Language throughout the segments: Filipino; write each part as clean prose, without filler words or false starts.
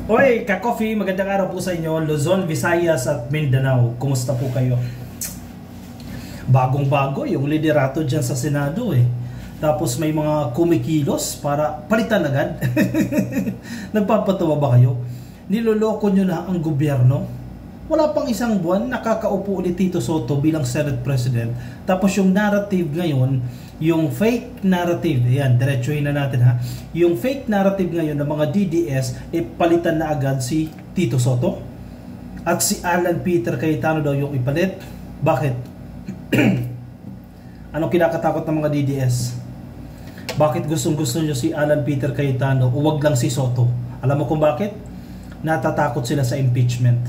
Oy, ka-coffee, magandang araw po sa inyo, Luzon, Visayas at Mindanao. Kumusta po kayo? Bagong-bago yung liderato dyan sa Senado eh. Tapos may mga kumikilos para palitan agad. Nagpapatawa ba kayo? Niloloko nyo na ang gobyerno? Wala pang isang buwan, nakakaupo ulit Tito Soto bilang Senate President. Tapos yung narrative ngayon, yung fake narrative, ayan, diretsuhin na natin ha. Yung fake narrative ngayon ng mga DDS, palitan na agad si Tito Soto. At si Alan Peter Cayetano daw yung ipalit. Bakit? Anong kinakatakot ng mga DDS? Bakit gustong-gusto nyo si Alan Peter Cayetano o wag lang si Soto? Alam mo kung bakit? Natatakot sila sa impeachment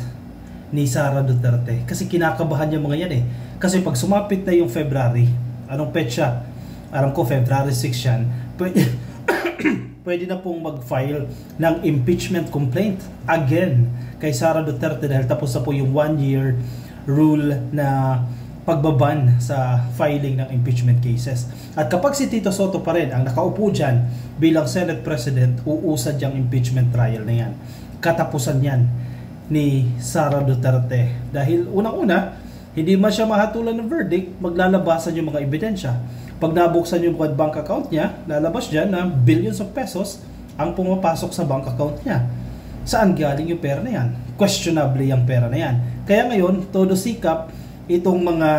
ni Sara Duterte. Kasi kinakabahan yung mga yan eh. Kasi pag sumapit na yung February, anong petsa? Alam ko February 6 yan. Pwede na pong mag-file ng impeachment complaint again kay Sara Duterte dahil tapos na po yung 1-year rule na pagbaban sa filing ng impeachment cases. At kapag si Tito Soto pa rin ang nakaupo dyan bilang Senate President, uusad yung impeachment trial na yan. Katapusan yan ni Sara Duterte. Dahil unang-una, hindi man siya mahatulan ng verdict, maglalabasan yung mga ebidensya. Pag nabuksan yung bank account niya, lalabas dyan na billions of pesos ang pumapasok sa bank account niya. Saan galing yung pera na yan? Questionably yung pera na yan. Kaya ngayon, todo sikap itong mga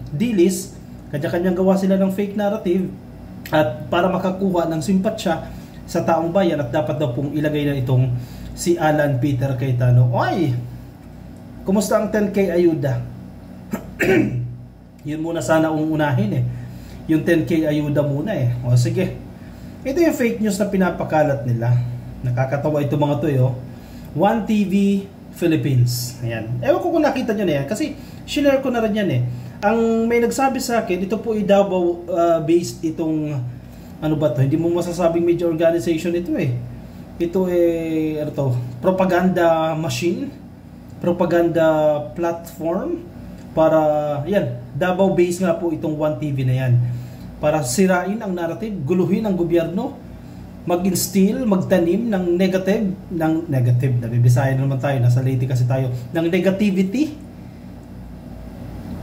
dilis, kanya-kanyang gawa sila ng fake narrative at para makakuha ng simpatsya sa taong bayan at dapat daw pong ilagay na itong si Alan Peter Cayetano. Oy! Kumusta ang 10K ayuda? Yun muna sana uunahin eh. Yung 10K ayuda muna eh. O sige. Ito yung fake news na pinapakalat nila. Nakakatawa ito mga to eh. One TV Philippines. Ayan. Ewan ko kung nakita nyo na yan. Kasi share ko na rin yan eh. Ang may nagsabi sa akin, ito po Davao based itong ano ba to? Hindi mo masasabing major organization ito eh. Ito eh ano to? Propaganda machine. Propaganda platform. Para, yan, Davao based nga po itong One TV na yan. Para sirain ang narrative, guluhin ang gobyerno, mag-instill, magtanim ng negative, nabibisaya na naman tayo, nasa Leyte kasi tayo, ng negativity,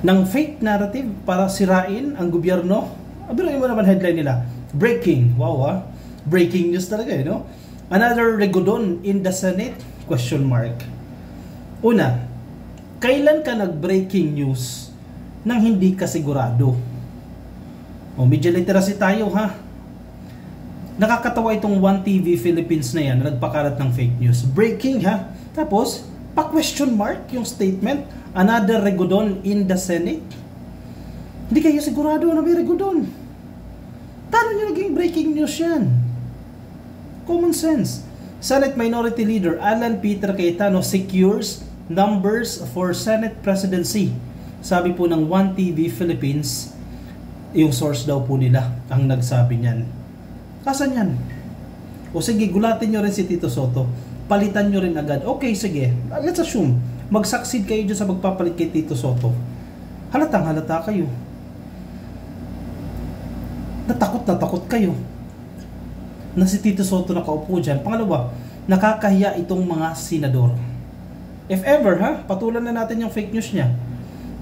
ng fake narrative para sirain ang gobyerno. Abiruin mo naman headline nila, breaking, wow ha, breaking news talaga eh, no? Another Regodon in the Senate? Question mark. Una, kailan ka nag-breaking news nang hindi ka sigurado? O, media literacy tayo ha. Nakakatawa itong One TV Philippines na yan na nagpakalat ng fake news. Breaking ha. Tapos, pa-question mark yung statement. Another Regodon in the Senate. Hindi kayo sigurado na may Regodon. Paano nyo naging breaking news yan? Common sense. Senate Minority Leader Alan Peter Cayetano secures numbers for Senate presidency. Sabi po ng One TV Philippines, yung source daw po nila ang nagsabi niyan. Kasan yan? O sige, gulatin nyo rin si Tito Soto. Palitan nyo rin agad. Okay, sige. Let's assume, mag-succeed kayo dyan sa magpapalit kay Tito Soto. Halatang halata kayo. Natakot kayo na si Tito Soto nakaupo dyan. Pangalawa, nakakahiya itong mga senador. If ever, patulan na natin yung fake news niya.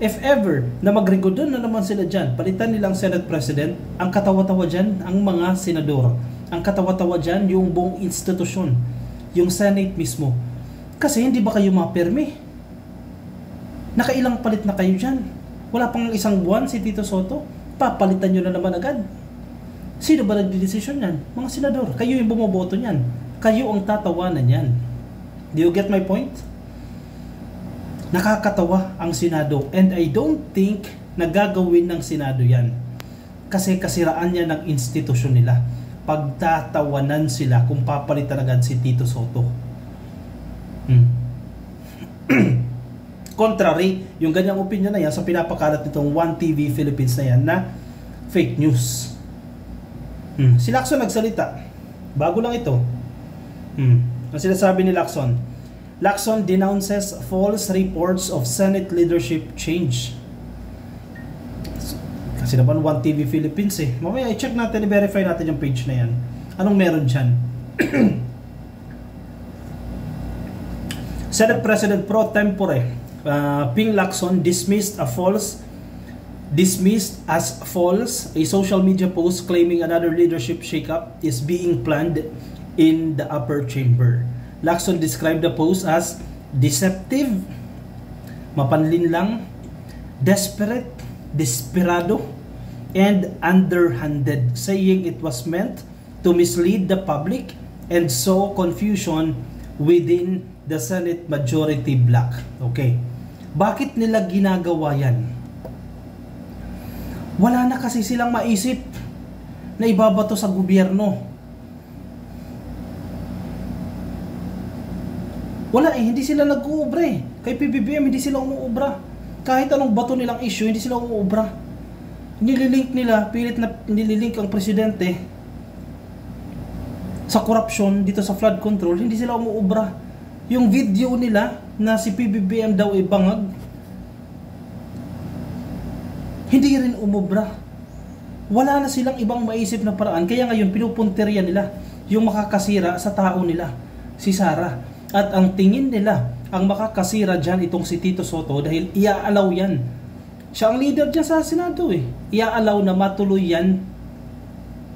If ever, na magregodon na naman sila dyan, palitan nilang Senate President, ang katawa-tawa dyan, ang mga senador. Ang katawa-tawa dyan, yung buong institusyon. Yung Senate mismo. Kasi hindi ba kayo mapermi? Nakailang palit na kayo dyan. Wala pang isang buwan si Tito Soto. Papalitan nyo na naman agad. Sino ba nagdidesisyon yan? Mga senador. Kayo yung bumoboto nyan. Kayo ang tatawanan yan. Do you get my point? Nakakatawa ang Senado and I don't think nagagawin ng Senado yan kasi kasiraan niya ng institusyon nila. Pagtatawanan sila kung papalitan agad si Tito Soto. Contrary, yung ganyang opinion na yan sa pinapakalat nitong One TV Philippines na yan na fake news. Si Lacson nagsalita. Bago lang ito. Ang sinasabi ni Lacson, Lacson denounces false reports of Senate leadership change. Kasi naman One TV Philippines eh. Mamaya i-check natin, i-verify natin yung page na yan. Anong meron dyan? Senate President pro tempore Ping Lacson dismissed as false a social media post claiming another leadership shakeup is being planned in the upper chamber. Lacson described the post as deceptive, mapanlinlang, desperate, desperado, and underhanded, saying it was meant to mislead the public and sow confusion within the Senate majority bloc. Okay. Bakit nila ginagawa yan? Wala na kasi silang maisip na ibabato sa gobyerno. Wala eh, hindi sila nag-uubra eh. Kay PBBM, hindi sila umuubra. Kahit anong bato nilang issue, hindi sila umuubra. Nililink nila, pilit na nililink ang presidente sa corruption dito sa flood control, hindi sila umuubra. Yung video nila na si PBBM daw ay bangag, hindi rin umubra. Wala na silang ibang maisip na paraan. Kaya ngayon pinupunterya nila yung makakasira sa tao nila, si Sara. At ang tingin nila, ang makakasira dyan itong si Tito Sotto dahil iaalaw yan. Siya ang leader dyan sa Senado eh. Iaalaw na matuloy yan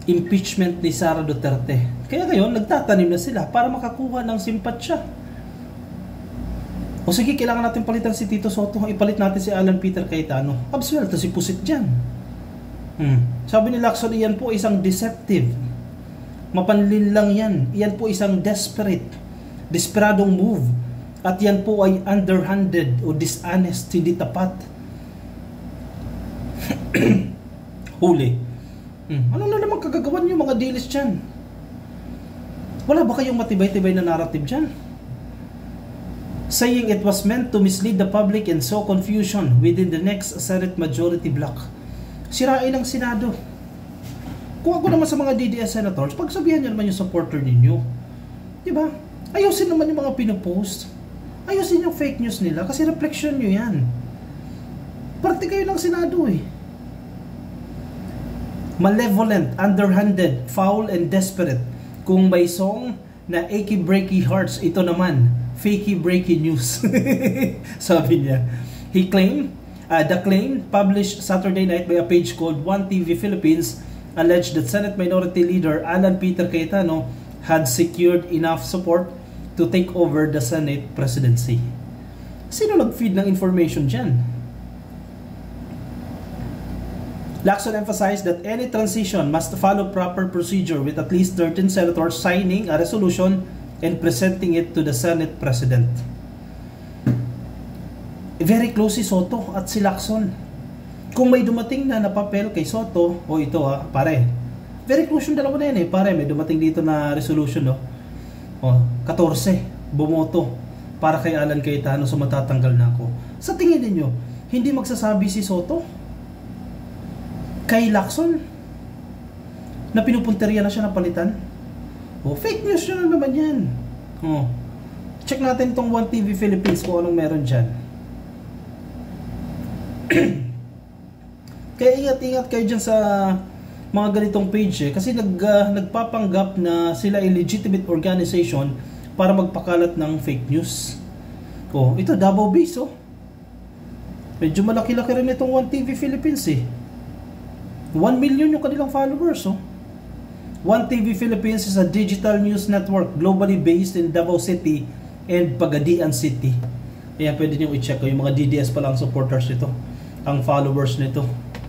impeachment ni Sara Duterte. Kaya ngayon nagtatanim na sila para makakuha ng simpatsya. O sige, kailangan natin palitan si Tito Sotto, ipalit natin si Alan Peter Cayetano. Absuelto si Pusit dyan. Sabi ni Lacson, iyan po isang deceptive. Mapanlinlang yan. Iyan po isang desperadong move. At yan po ay underhanded o dishonest, hindi tapat. Huli. Ano na naman kagagawan yung mga deals dyan? Wala ba kayong matibay-tibay na narrative dyan? Saying it was meant to mislead the public and sow confusion within the next Senate majority bloc. Sirain ang Senado. Kung ako naman sa mga DDS senators, pagsabihan nyo naman yung supporter ninyo. Diba? Ayusin naman yung mga pinopost. Ayusin yung fake news nila kasi reflection nyo yan. Parte kayo ng Senado eh. Malevolent, underhanded, foul, and desperate. Kung may song na achy breaky hearts, ito naman fakey breaking news. Sabi niya. He claimed, the claim published Saturday night by a page called One TV Philippines alleged that Senate Minority Leader Alan Peter Cayetano had secured enough support to take over the Senate presidency. Sino nag-feed ng information dyan? Lacson emphasized that any transition must follow proper procedure with at least 13 senators signing a resolution and presenting it to the Senate President. Very close si Sotto at si Lacson. Kung may dumating na papel kay Sotto, o ito pare, very close yung dalawa na yan eh, pare, may dumating dito na resolution, no? 14, bumoto para kay Alan Cayetano, so matatanggal na ako. Sa tingin niyo, hindi magsasabi si Sotto kay Lacson na pinupunteriya na siya na palitan? Fake news yun na naman yan. Check natin itong One TV Philippines kung anong meron dyan. Kaya ingat-ingat kayo dyan sa mga ganitong page kasi nagpapanggap na sila ay legitimate organization para magpakalat ng fake news. Ito Davao Base medyo malaki-laki rin itong One TV Philippines 1 million yung kanilang followers One TV Philippines is a digital news network globally based in Davao City and Pagadian City. Kaya pwede nyo i-check yung mga DDS pa lang supporters nito, ang followers nito.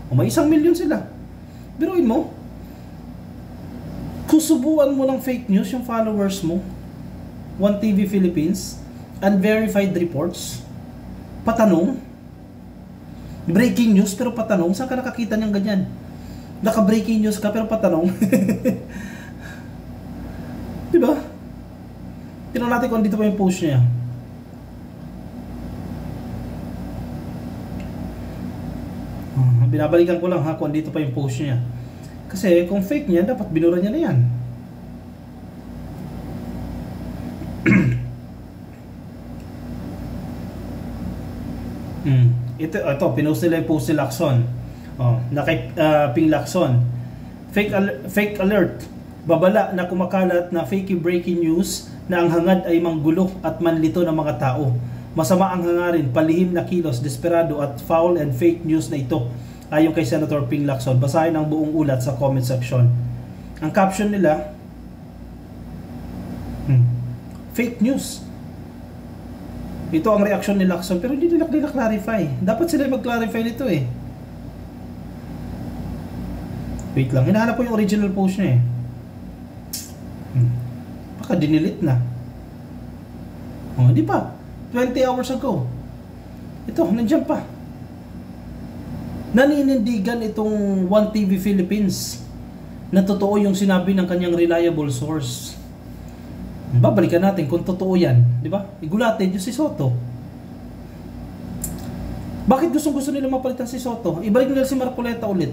May 1 million sila. Biruin mo, kung subuan mo ng fake news yung followers mo, One TV Philippines, unverified reports, patanong, breaking news pero patanong, saan ka nakakita niyang ganyan? Naka-breaking news ka pero patanong. Diba? Tignan natin kung dito pa yung post niya. Binabalikan ko lang kung dito pa yung post niya. Kasi kung fake niya, dapat binura niya na yan. Ito, pinost nila yung post si Lacson. Na kay Ping Lacson. Fake alert. Babala na kumakalat na fake breaking news na ang hangad ay manggulo at manlito ng mga tao. Masama ang hangarin, palihim na kilos, desperado at foul and fake news na ito. Ayon kay Senator Ping Lacson. Basahin ang buong ulat sa comment section. Ang caption nila, fake news. Ito ang reaksyon ni Lacson, pero hindi nila clarify. Dapat sila mag-clarify nito eh. Wait lang, hinahanap ko yung original post niya eh. Baka dinilit na. Oh, hindi pa. 20 hours ago. Ito, nandiyan pa. Naninindigan itong 1TV Philippines na totoo yung sinabi ng kanyang reliable source. Babalikan natin kung totoo yan, di ba? Igulatin yung si Soto. Bakit gusto nila mapalitan si Soto? Ibalik nila si Marcoleta ulit.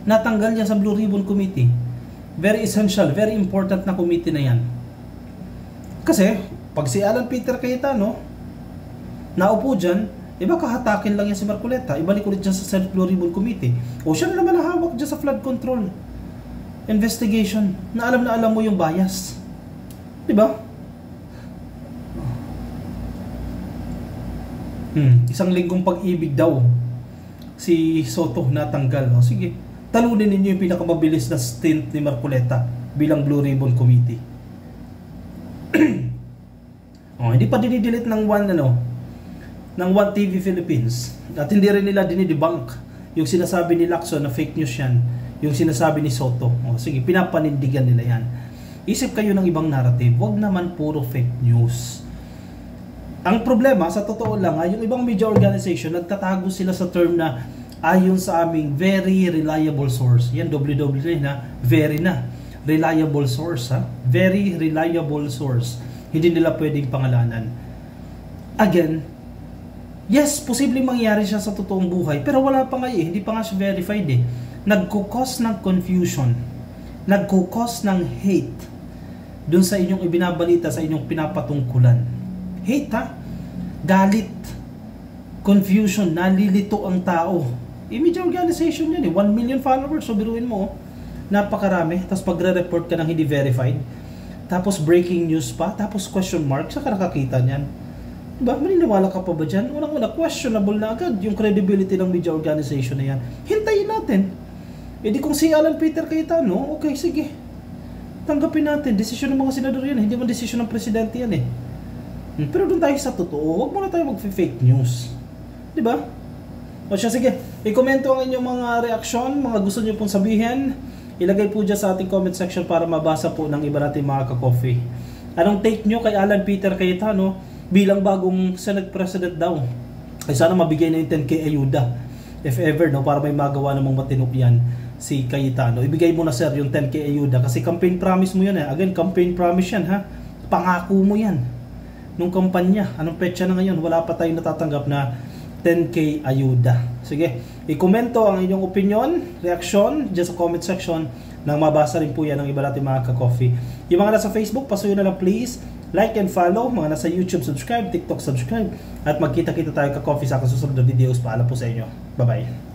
Natanggal niya sa Blue Ribbon Committee. Very essential, very important na committee na yan. Kasi, pag si Alan Peter Cayetano naupo dyan, baka hatakin lang yan si Marcoleta, ibalik ulit dyan sa Senate Blue Ribbon Committee. O siya na naman nahawak dyan sa flood control investigation, na alam mo yung bias. Diba? Isang linggong pag-ibig daw si Soto natanggal. O sige, talunin ninyo yung pinakamabilis na stint ni Marcoleta bilang Blue Ribbon Committee. Hindi pa dinidelete ng ng 1TV Philippines. At hindi rin nila dinidebunk yung sinasabi ni Lacson na fake news yan, yung sinasabi ni Soto. Sige, pinapanindigan nila yan. Isip kayo ng ibang narrative, wag naman puro fake news. Ang problema, sa totoo lang, yung ibang media organization, nagtatago sila sa term na ayon sa aming very reliable source. Yan, WWJ na, very na. Reliable source, ha? Very reliable source. Hindi nila pwedeng pangalanan. Again, yes, posibleng mangyari siya sa totoong buhay, pero wala pa nga hindi pa nga siya verified eh. Nagkukos ng confusion, nagkukos ng hate dun sa inyong ibinabalita, sa inyong pinapatungkulan. Hate ha? Galit, confusion, nalilito ang tao. Media organization yan eh, 1 million followers, so biruin mo, napakarami, tapos pagre-report ka ng hindi verified, tapos breaking news pa, tapos question mark, saka nakakita niyan. Diba? Maniniwala ka pa ba dyan? Unang-una, questionable na agad yung credibility ng media organization na yan. Hintayin natin. Di kung si Alan Peter Cayetano, okay, sige. Tanggapin natin. Desisyon ng mga senador yan. Hindi man desisyon ng presidente yan eh. Pero doon tayo sa totoo. Huwag muna tayo mag-fake news. Diba? O siya, sige. I-komento ang inyong mga reaksyon, mga gusto nyo pong sabihin. Ilagay po dyan sa ating comment section para mabasa po ng iba natin mga ka-coffee. Anong take nyo kay Alan Peter Cayetano bilang bagong Senate President daw? Ay sana mabigay na yung 10K ayuda. If ever, no, para may magawa namang matinok yan si Cayetano. Ibigay mo na sir yung 10K ayuda kasi campaign promise mo yan eh. Again, campaign promise yan ha. Pangako mo yan. Nung kampanya, anong petsa na ngayon? Wala pa tayong natatanggap na 10K ayuda. Sige, i-komento ang inyong opinion, reaksyon dyan sa comment section nang mabasa rin po yan ng iba natin mga ka-coffee. Yung mga nasa Facebook, pasuyo na lang please. Like and follow. Mga nasa YouTube, subscribe. TikTok, subscribe. At magkita-kita tayo ka-coffee sa susunod na videos. Paalam po sa inyo. Bye-bye.